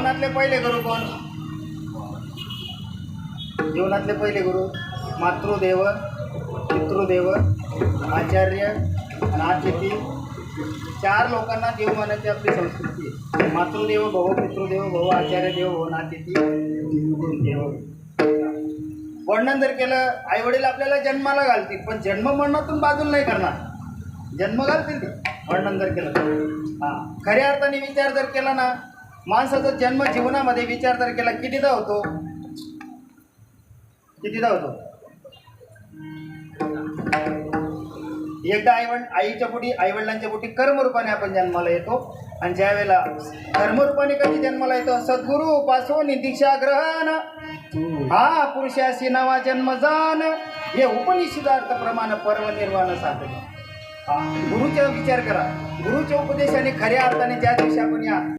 जीवनातले पहिले गुरु कोण? जीवनातले पहिले गुरु मातृदेव, पितृदेव, आचार्य आणि अतिथी. 4 लोकांना देव मानायची आपली संस्कृती आहे. मातृदेव भव, पितृदेव भव, आचार्य देव भव, अतिथी देव. वर्णन जर केलं, आई वडील आपल्याला जन्माला घालतील, पण जन्म मरणातून बाजूला नाही करणार. जन्म घालतील ते वर्णन जर केलं तर. हां, खऱ्या अर्थाने विचार जर केला ना, माणसाचा जन्म जीवनामध्ये विचार जर केला कितीदा होतो? कितीदा होतो? एकदा आईच्या पोटी, आईवडिलांच्या पोटी कर्मरूपाने आपण जन्माला येतो. आणि ज्या वेळेला कर्मरूपाने कधी जन्माला येतो? सद्गुरू पासून दीक्षा ग्रहण, हा पुरुषाशी नवा जन्म जाण, हे उपनिषदार्थ प्रमाण पर्व निर्वाण साधन. गुरुचा विचार करा. गुरुच्या उपदेशाने खऱ्या अर्थाने ज्या दिवशी आपण या